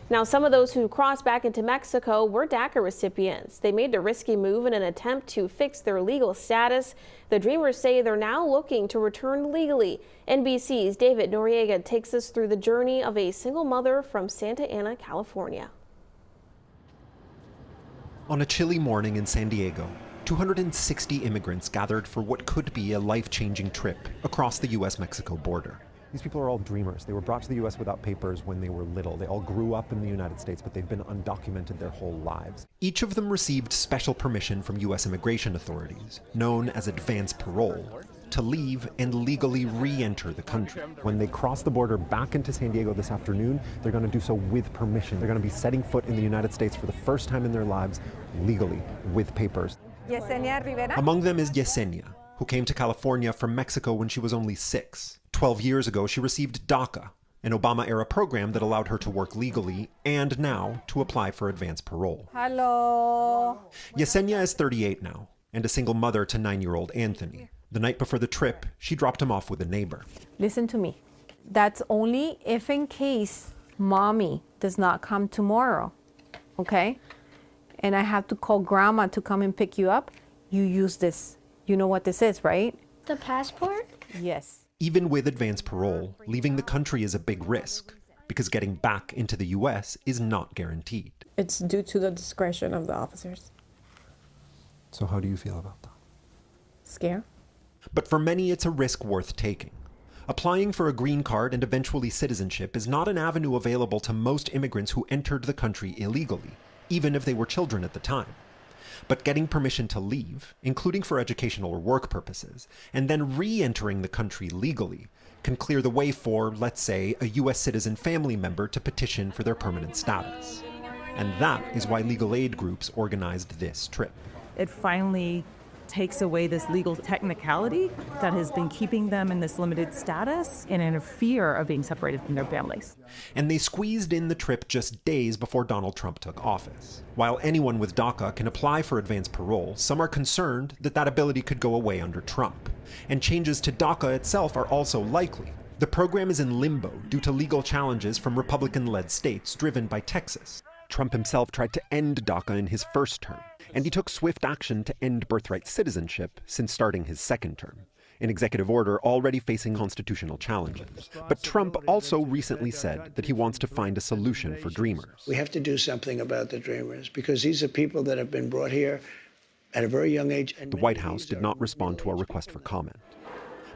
Now, some of those who crossed back into Mexico were DACA recipients. They made the risky move in an attempt to fix their legal status. The Dreamers say they're now looking to return legally. NBC's David Noriega takes us through the journey of a single mother from Santa Ana, California. On a chilly morning in San Diego, 260 immigrants gathered for what could be a life-changing trip across the U.S.-Mexico border. These people are all dreamers. They were brought to the U.S. without papers when they were little. They all grew up in the United States, but they've been undocumented their whole lives. Each of them received special permission from U.S. immigration authorities, known as advance parole, to leave and legally re-enter the country. When they cross the border back into San Diego this afternoon, they're going to do so with permission. They're going to be setting foot in the United States for the first time in their lives, legally, with papers. Among them is Yesenia, who came to California from Mexico when she was only 6. 12 years ago, she received DACA, an Obama-era program that allowed her to work legally and now to apply for advance parole. Hello. Yesenia is 38 now and a single mother to 9-year-old Anthony. The night before the trip, she dropped him off with a neighbor. Listen to me. That's only if in case mommy does not come tomorrow, okay? And I have to call grandma to come and pick you up. You use this. You know what this is, right? The passport? Yes. Even with advance parole, leaving the country is a big risk, because getting back into the U.S. is not guaranteed. It's due to the discretion of the officers. So how do you feel about that? Scared. But for many, it's a risk worth taking. Applying for a green card and eventually citizenship is not an avenue available to most immigrants who entered the country illegally, even if they were children at the time. But getting permission to leave, including for educational or work purposes, and then re-entering the country legally, can clear the way for, let's say, a U.S. citizen family member to petition for their permanent status. And that is why legal aid groups organized this trip. It finally takes away this legal technicality that has been keeping them in this limited status and in a fear of being separated from their families. And they squeezed in the trip just days before Donald Trump took office. While anyone with DACA can apply for advance parole, some are concerned that that ability could go away under Trump. And changes to DACA itself are also likely. The program is in limbo due to legal challenges from Republican-led states driven by Texas. Trump himself tried to end DACA in his first term, and he took swift action to end birthright citizenship since starting his second term, an executive order already facing constitutional challenges. But Trump also recently said that he wants to find a solution for Dreamers. We have to do something about the Dreamers, because these are people that have been brought here at a very young age. The White House did not respond to our request for comment.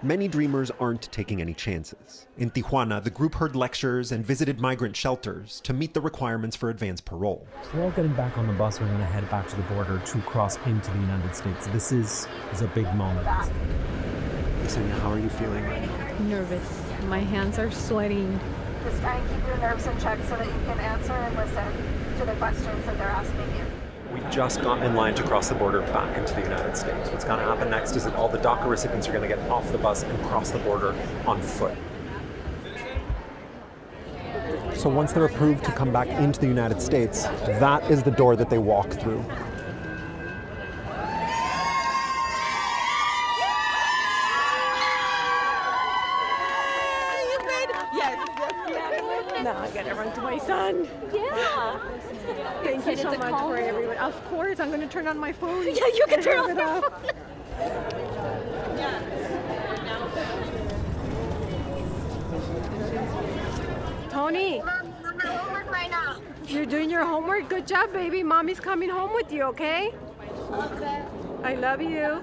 Many Dreamers aren't taking any chances. In Tijuana, the group heard lectures and visited migrant shelters to meet the requirements for advance parole. So we're all getting back on the bus. We're going to head back to the border to cross into the United States. This is a big moment. Yesenia, how are you feeling right now? Nervous. My hands are sweating. Just try and keep your nerves in check so that you can answer and listen to the questions that they're asking you. We just got in line to cross the border back into the United States. What's going to happen next is that all the DACA recipients are going to get off the bus and cross the border on foot. So once they're approved to come back into the United States, that is the door that they walk through. Now I gotta run to my son. Yeah. Thank you so much for everyone. Of course, I'm gonna turn on my phone. Yeah, you can turn on it off. Tony, you're doing your homework. Good job, baby. Mommy's coming home with you, okay? Okay. I love you.